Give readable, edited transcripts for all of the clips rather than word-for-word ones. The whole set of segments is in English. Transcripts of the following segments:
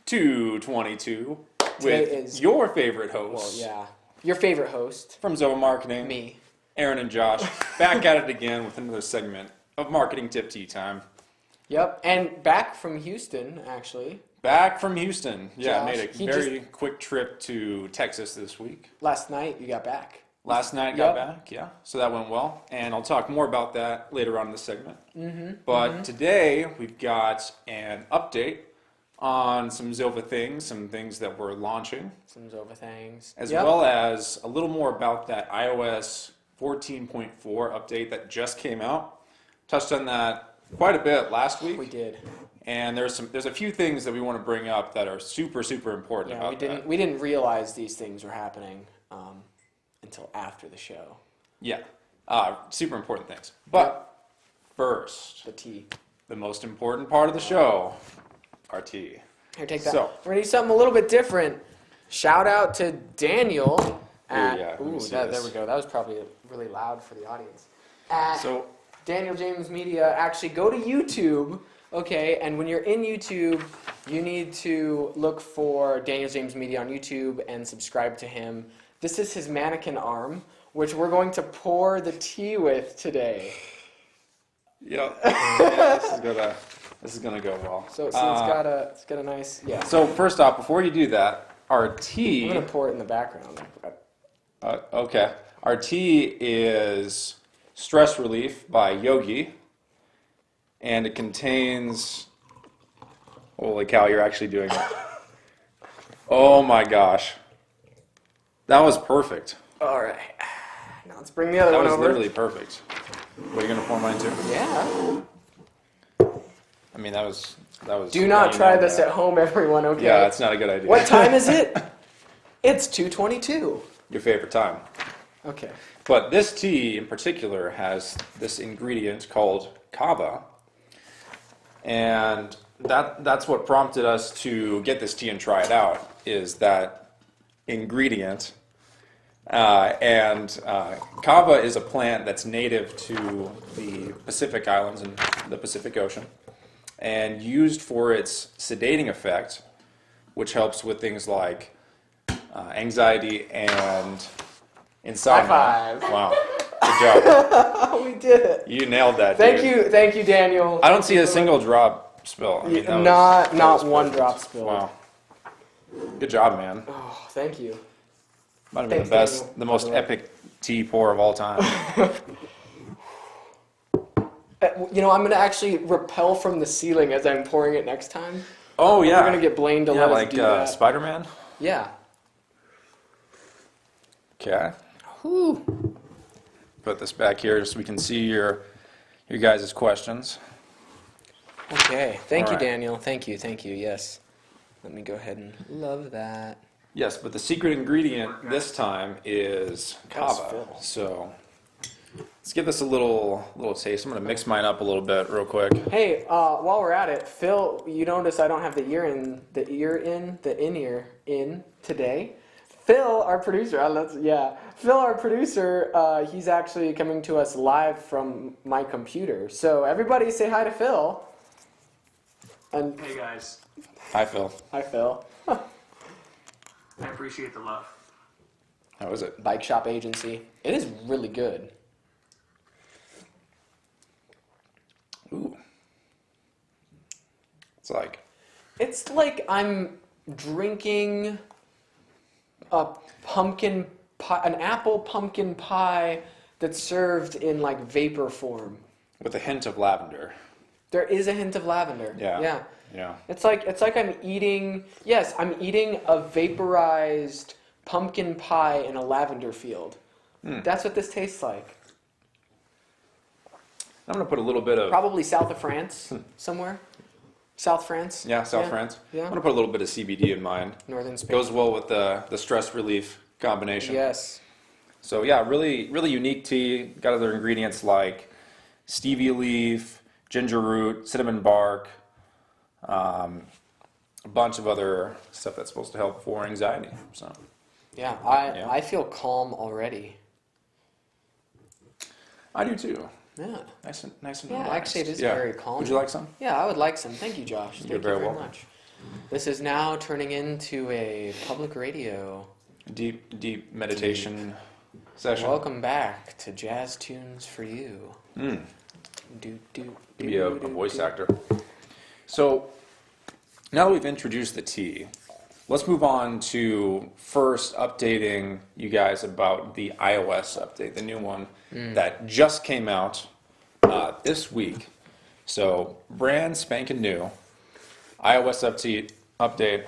222 Today with is- your favorite Well, hosts yeah. Your favorite host, from Zova Marketing, me. Aaron and Josh, back at it again with another segment of Marketing Tip Tea Time. Yep, and back from Houston, actually. Back from Houston. Yeah, I Josh, made a he very quick trip to Texas this week. Last night, you got back. Last night got Yep. back, yeah. So that went well, and I'll talk more about that later on in the segment. But today we've got an update on some Zova things, some things that we're launching, Some Zova things. as Yep. well as a little more about that iOS 14.4 update that just came out. Touched on that quite a bit last week. We did. And there's a few things that we want to bring up that are super important Yeah, about that. we didn't realize these things were happening until after the show. Yeah, super important things. But first, The tea. the most important part of the show, our tea. Here, take that. So- We're gonna do something a little bit different. Shout out to Daniel. At, yeah, let me see there this. we go. That was probably really loud for the audience. At So Daniel James Media. Actually, go to YouTube. Okay, and when you're in YouTube, you need to look for Daniel James Media on YouTube and subscribe to him. This is his mannequin arm, which we're going to pour the tea with today. yeah, this is gonna go well. So see, it's got a nice So first off, before you do that, our I'm tea. gonna pour it in the background. Okay, our tea is Stress Relief by Yogi, and it contains. Holy cow! You're actually doing it. Oh my gosh, that was perfect. All right. Now let's bring the other That one was over. literally perfect. What are you gonna pour mine to? Yeah. I mean, that was. Do not you try nailed this that. at home, everyone. Okay. Yeah, it's not a good idea. What time is it? It's 2:22. Your favorite time. Okay. But this tea in particular has this ingredient called kava. And that's what prompted us to get this tea and try it out, is that ingredient. Kava is a plant that's native to the Pacific Islands and the Pacific Ocean, and used for its sedating effect, which helps with things like anxiety and insomnia. High five. Wow, good job. Oh, we did it. You nailed that, Thank dude. you, Daniel. I don't see a single drop spill. I mean, that was- Not that was one perfect. drop spilled. Wow. Good job, man. Oh, thank you. Might have been the Thanks, best, Daniel, the by most the way. epic tea pour of all time. I'm gonna actually rappel from the ceiling as I'm pouring it next time. Oh yeah. We're gonna get Blaine to Yeah, let us like do that. Spider-Man. Yeah. Okay. Whew. Put this back here so we can see your guys' questions. Okay. Thank All you, right. Daniel. Thank you. Yes. Let me go ahead and love that. Yes, but the secret ingredient this time is That's kava. Phil. So let's give this a little taste. I'm gonna mix mine up a little bit real quick. Hey, while we're at it, Phil, you notice I don't have the in-ear in today. Phil, our producer, Phil, our producer, he's actually coming to us live from my computer. So everybody say hi to Phil. And Hey guys, Hi, Phil. hi, Phil. I appreciate the love. How is it? Bike Shop Agency. It is really good. Ooh. It's It's like I'm drinking a pumpkin pie, an apple pumpkin pie that's served in like vapor form. with a hint of lavender. There is a hint of lavender. Yeah. Yeah. Yeah. It's like I'm eating, yes, I'm eating a vaporized pumpkin pie in a lavender field. That's what this tastes like. I'm gonna put a little bit of Probably south of France, somewhere. South France? South France. Yeah. I'm gonna put a little bit of CBD in mine. Northern Spain. Goes well with the stress relief combination. Yes. So yeah, really unique tea. Got other ingredients like stevia leaf, ginger root, cinnamon bark, a bunch of other stuff that's supposed to help for anxiety. So Yeah, Yeah. I feel calm already. I do too. Yeah. Nice and Yeah, relaxed. actually it is Yeah. very calm. Would you like some? Yeah, I would like some. Thank you, Josh. Thank you very very welcome. much. This is now turning into a public radio. Deep meditation session. Welcome back to Jazz Tunes for You. Be a voice actor. So now that we've introduced the tea, let's move on to first updating you guys about the iOS update, the new one that just came out this week. So brand spanking new iOS update update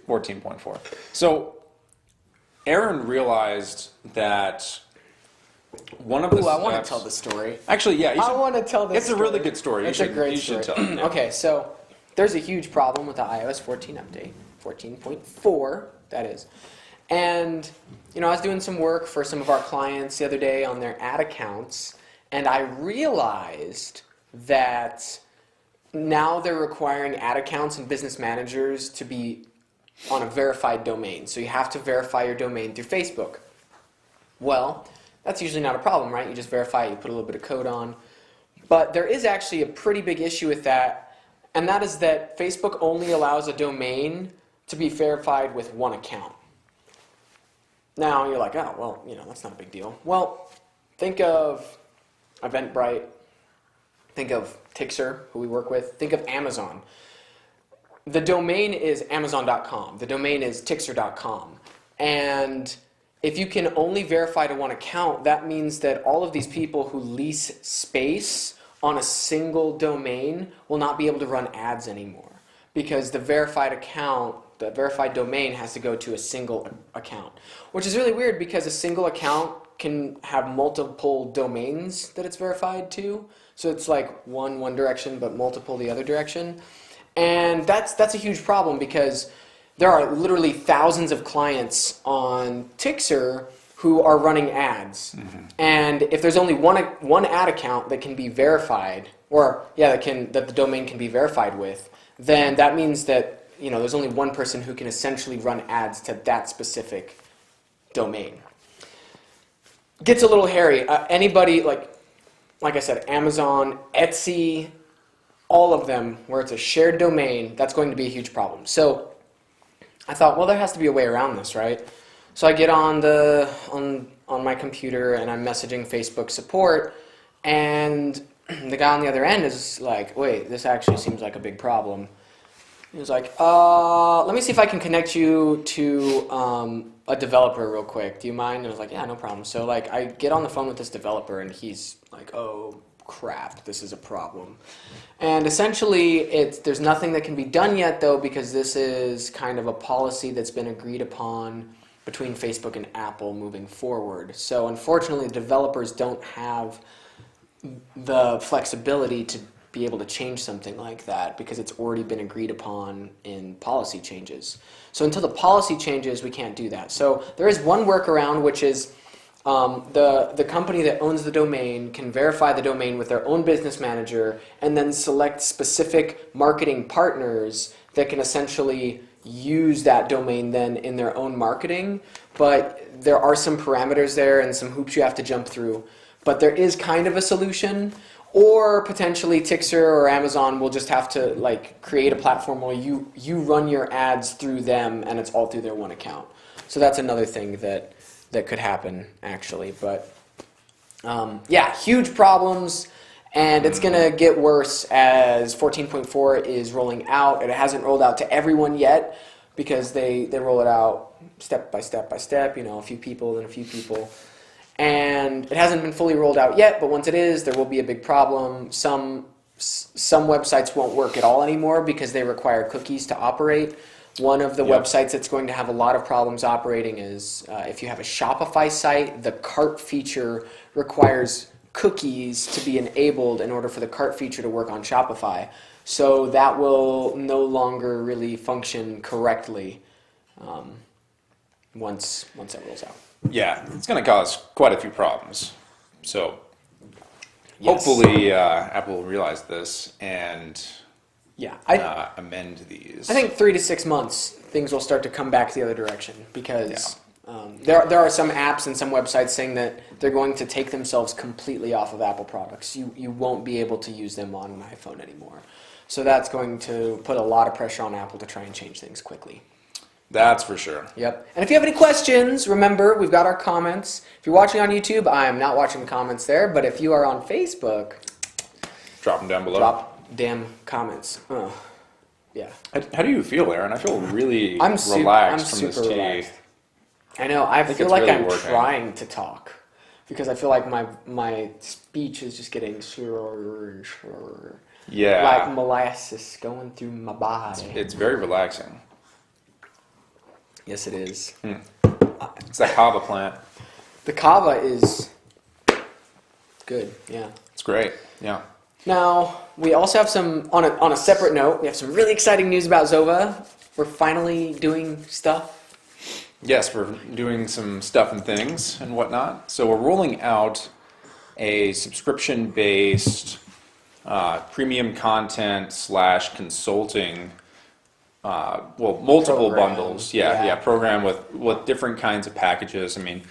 14.4. So Aaron realized that one of the Ooh, I want steps- to tell the story. Actually, yeah, you I should- want to tell this It's a really good story. It's a great you story. should tell it. Yeah. Okay, so there's a huge problem with the iOS 14 update, 14.4, that is. And, I was doing some work for some of our clients the other day on their ad accounts, and I realized that now they're requiring ad accounts and business managers to be on a verified domain. So you have to verify your domain through Facebook. Well, that's usually not a problem, right? You just verify it, you put a little bit of code on. But there is actually a pretty big issue with that, and that is that Facebook only allows a domain to be verified with one account. Now you're like, oh, well, that's not a big deal. Well, think of Eventbrite, think of Tixer, who we work with, think of Amazon. The domain is Amazon.com, the domain is Tixer.com, and if you can only verify to one account, that means that all of these people who lease space on a single domain will not be able to run ads anymore because the verified account, the verified domain has to go to a single account, which is really weird because a single account can have multiple domains that it's verified to. So it's like one direction but multiple the other direction. And that's a huge problem because there are literally thousands of clients on Tixer who are running ads. Mm-hmm. And if there's only one ad account that can be verified, that the domain can be verified with, then that means that there's only one person who can essentially run ads to that specific domain. Gets a little hairy. Anybody like I said, Amazon, Etsy, all of them where it's a shared domain, that's going to be a huge problem. So I thought, well, there has to be a way around this, right? So I get on my computer and I'm messaging Facebook support, and the guy on the other end is like, wait, this actually seems like a big problem. He was like, let me see if I can connect you to a developer real quick. Do you mind? And I was like, yeah, no problem. So I get on the phone with this developer and he's like, oh crap, this is a problem. And essentially, there's nothing that can be done yet though, because this is kind of a policy that's been agreed upon between Facebook and Apple moving forward. So unfortunately, developers don't have the flexibility to be able to change something like that because it's already been agreed upon in policy changes. So until the policy changes, we can't do that. So there is one workaround, which is the company that owns the domain can verify the domain with their own business manager and then select specific marketing partners that can essentially use that domain then in their own marketing. But there are some parameters there and some hoops you have to jump through. But there is kind of a solution. Or potentially Tixer or Amazon will just have to create a platform where you run your ads through them and it's all through their one account. So that's another thing that could happen actually. But huge problems, and it's going to get worse as 14.4 is rolling out. It hasn't rolled out to everyone yet because they roll it out step by step by step, a few people and a few people. And it hasn't been fully rolled out yet, but once it is, there will be a big problem. Some websites won't work at all anymore because they require cookies to operate. One of the websites that's going to have a lot of problems operating is if you have a Shopify site, the cart feature requires cookies to be enabled in order for the cart feature to work on Shopify. So that will no longer really function correctly once it rolls out. Yeah, it's going to cause quite a few problems. So Yes. hopefully Apple will realize this and amend these. I think 3 to 6 months, things will start to come back the other direction because There are some apps and some websites saying that they're going to take themselves completely off of Apple products. You won't be able to use them on an iPhone anymore. So that's going to put a lot of pressure on Apple to try and change things quickly. That's for sure. Yep. And if you have any questions, remember, we've got our comments. If you're watching on YouTube, I am not watching the comments there, but if you are on Facebook, Drop them down below. drop damn comments. Yeah. How do you feel, Aaron? I feel really I'm relaxed from this super tea. relaxed. I know. I think feel it's like really I'm working. trying to talk because I feel like my speech is just getting slurrer and slurrer. Yeah. Like molasses going through my body. It's very relaxing. Yes, it is. It's that kava plant. The kava is good. Yeah. It's great. Yeah. Now, we also have some, on a separate note, we have some really exciting news about Zova. We're finally doing stuff. Yes, we're doing some stuff and things and whatnot. So we're rolling out a subscription-based premium content / consulting, multiple Program. bundles. Yeah, program with different kinds of packages. I mean,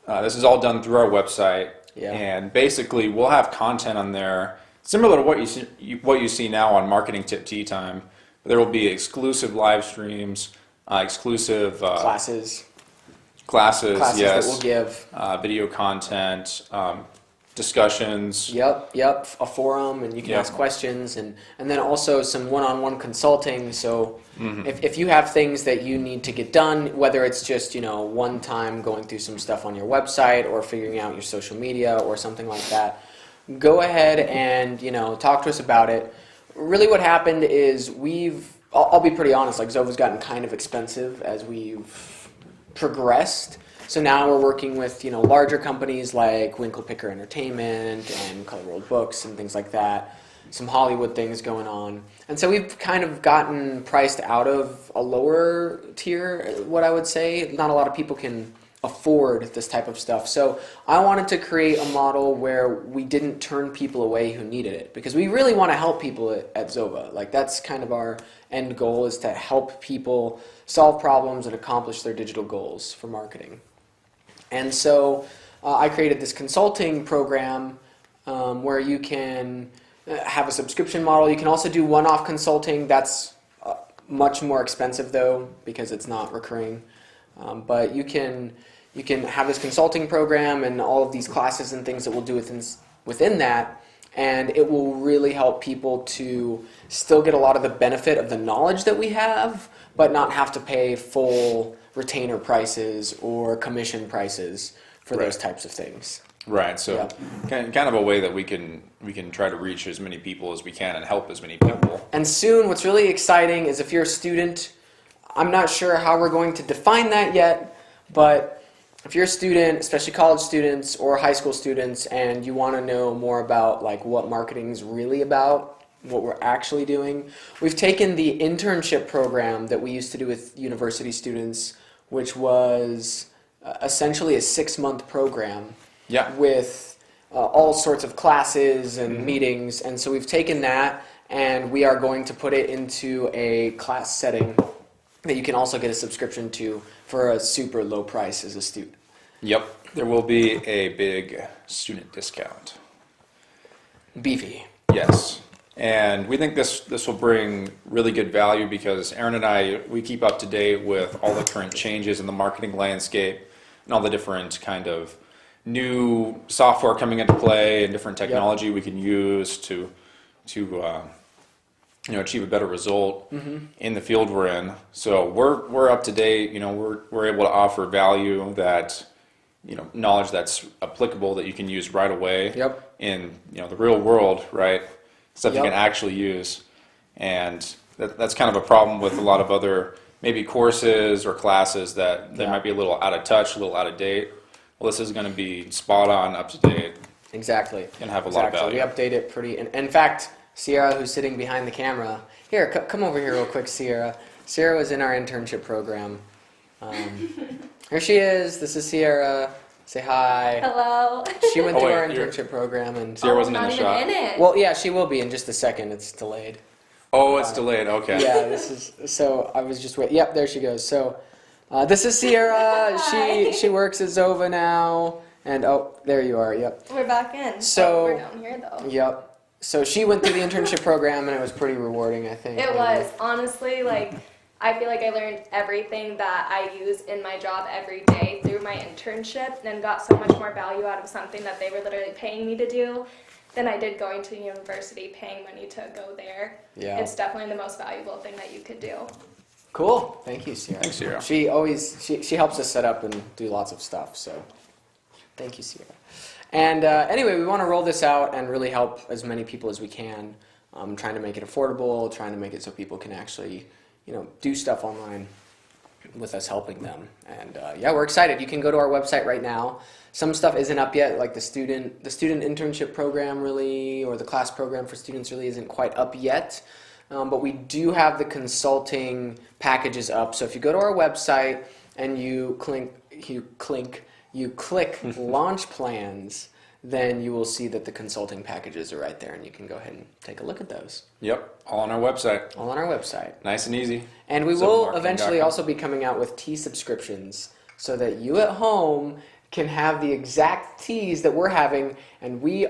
this is all done through our website. Yeah. And basically, we'll have content on there similar to what you see now on Marketing Tip Tea Time. There will be exclusive live streams, exclusive Classes classes, that yes, we'll give. video content, discussions. Yep, a forum, and you can Yep. ask questions, and then also some one-on-one consulting. So Mm-hmm. if you have things that you need to get done, whether it's just one time going through some stuff on your website or figuring out your social media or something like that, go ahead and talk to us about it. Really, what happened is I'll be pretty honest. Like Zova's gotten kind of expensive as we've progressed. So now we're working with larger companies like Winkle Picker Entertainment and Color World Books and things like that. Some Hollywood things going on, and so we've kind of gotten priced out of a lower tier. What I would say, not a lot of people can afford this type of stuff. So I wanted to create a model where we didn't turn people away who needed it, because we really want to help people at Zova. Like that's kind of our end goal, is to help people solve problems and accomplish their digital goals for marketing. And so I created this consulting program where you can have a subscription model. You can also do one-off consulting. That's much more expensive though, because it's not recurring. But you can have this consulting program and all of these classes and things that we'll do within that, and it will really help people to still get a lot of the benefit of the knowledge that we have, but not have to pay full retainer prices or commission prices for those types of things. Right. So Yeah. kind of a way that we can try to reach as many people as we can and help as many people. And soon, what's really exciting is if you're a student, I'm not sure how we're going to define that yet, but if you're a student, especially college students or high school students, and you want to know more about like what marketing is really about, what we're actually doing, we've taken the internship program that we used to do with university students, which was essentially a 6-month program. Yeah. With all sorts of classes and meetings, and so we've taken that and we are going to put it into a class setting that you can also get a subscription to for a super low price as a student. Yep. There will be a big student discount. Beefy. Yes. And we think this will bring really good value because Aaron and I, we keep up to date with all the current changes in the marketing landscape and all the different kind of new software coming into play and different technology we can use to achieve a better result in the field we're in. So we're up to date. We're able to offer value that knowledge that's applicable that you can use right away in the real world, right? Stuff you can actually use, and that's kind of a problem with a lot of other maybe courses or classes that they might be a little out of touch, a little out of date. Well, this is going to be spot on, up to date. Exactly. And have a lot of value. We update it pretty. In fact, Sierra, who's sitting behind the camera, here, come over here real quick, Sierra. Sierra was in our internship program. Here she is. This is Sierra. Say hi. Hello. She went through wait, our you're- internship program, and Sierra wasn't in not the even shot. in it. well, yeah, she will be in just a second. It's delayed. Oh, it's delayed. Okay. Yeah, this is so. I was just waiting. Yep, there she goes. So, This is Sierra. Hi. She works at Zova now. And oh, there you are. Yep. We're back in. So- we're down here though. Yep. So she went through the internship program, and it was pretty rewarding, I think. It was honestly like I feel like I learned everything that I use in my job every day through my internship, and got so much more value out of something that they were literally paying me to do than I did going to university, paying money to go there. Yeah. It's definitely the most valuable thing that you could do. Cool. Thank you, Sierra. Thanks, Sierra. She helps us set up and do lots of stuff. So thank you, Sierra. And anyway, we want to roll this out and really help as many people as we can. Trying to make it affordable, trying to make it so people can actually, do stuff online with us helping them. And yeah, we're excited. You can go to our website right now. Some stuff isn't up yet, like the student internship program really, or the class program for students really isn't quite up yet. But we do have the consulting packages up. So if you go to our website and you click launch plans, then you will see that the consulting packages are right there, and you can go ahead and take a look at those. Yep, all on our website. All on our website. Nice and easy. And we will Zilmarketing.com. eventually also be coming out with tea subscriptions so that you at home can have the exact teas that we're having, and we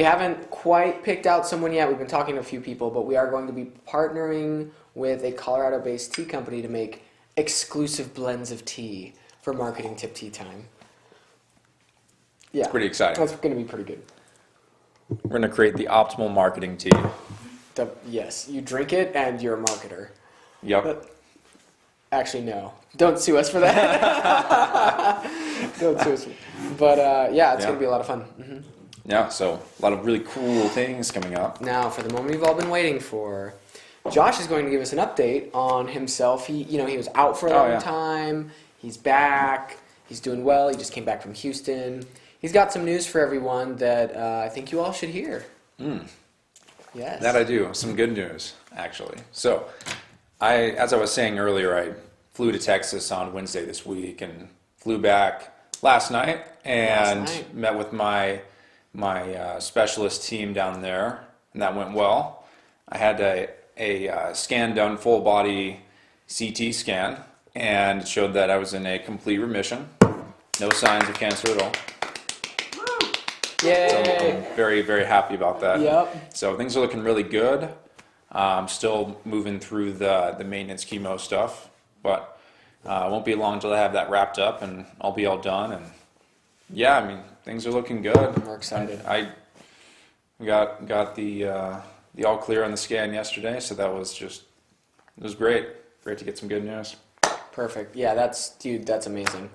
haven't quite picked out someone yet. We've been talking to a few people, but we are going to be partnering with a Colorado-based tea company to make exclusive blends of tea for Marketing Tip Tea Time. Yeah, It's pretty exciting. that's going to be pretty good. We're going to create the optimal marketing tea. Yes, you drink it and you're a marketer. Yep. Actually, no. Don't sue us for that. Don't sue us. But yeah, it's Yeah. going to be a lot of fun. Hmm. Yeah, so a lot of really cool things coming up. Now, for the moment we've all been waiting for, Josh is going to give us an update on himself. He was out for a long yeah. time. He's back. He's doing well. He just came back from Houston. He's got some news for everyone that I think you all should hear. Yes. That I do. Some good news, actually. So, as I was saying earlier, I flew to Texas on Wednesday this week and flew back last night and met with my specialist team down there, and that went well. I had a scan done, full body CT scan, and it showed that I was in a complete remission. No signs of cancer at all. Yay. So I'm very, very happy about that. Yep. So things are looking really good. Still moving through the maintenance chemo stuff, but it won't be long until I have that wrapped up and I'll be all done. And yeah, I mean, things are looking good. We're excited. I got the all clear on the scan yesterday, so it was great. Great to get some good news. Perfect. Yeah, that's amazing.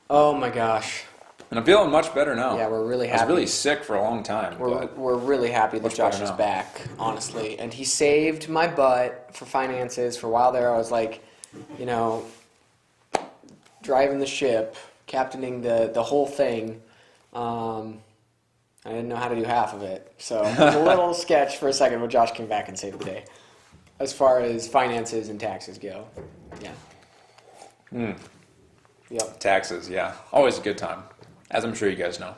Oh my gosh. And I'm feeling much better now. Yeah, we're really I was happy. really sick for a long time. but We're really happy that Much Josh better is now. back, honestly. And he saved my butt for finances. For a while there, I was like, driving the ship, captaining the whole thing. I didn't know how to do half of it. So it was a little sketch for a second, but Josh came back and saved the day. As far as finances and taxes go. Yeah. Yep. Taxes, yeah. Always a good time, as I'm sure you guys know.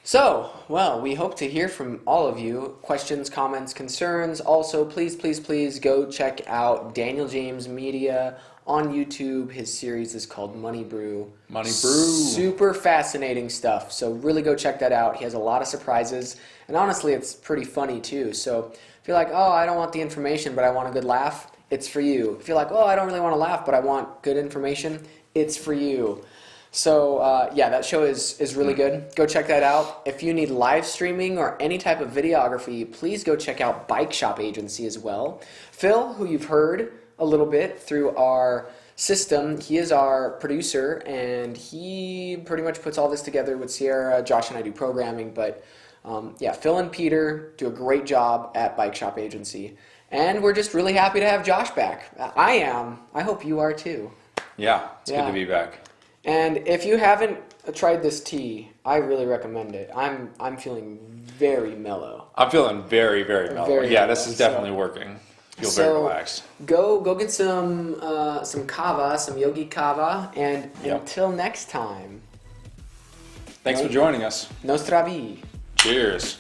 So, well, we hope to hear from all of you. Questions, comments, concerns. Also, please, please, please go check out Daniel James Media on YouTube. His series is called Money Brew. Money Brew. Super fascinating stuff. So really go check that out. He has a lot of surprises. And honestly, it's pretty funny too. So if you're like, oh, I don't want the information, but I want a good laugh, it's for you. If you're like, oh, I don't really want to laugh, but I want good information, it's for you. So yeah, that show is really good. Go check that out. If you need live streaming or any type of videography, please go check out Bike Shop Agency as well. Phil, who you've heard a little bit through our system, he is our producer, and he pretty much puts all this together with Sierra. Josh and I do programming, but yeah, Phil and Peter do a great job at Bike Shop Agency. And we're just really happy to have Josh back. I am. I hope you are too. Yeah, it's Yeah. good to be back. And if you haven't tried this tea, I really recommend it. I'm feeling very mellow. I'm feeling very, very mellow. Very Yeah, mellow, this is definitely working. Feel So- very relaxed. Go get some kava, some yogi kava, and Yep. until next time, Thanks for joining us. Nostra Vi. Cheers.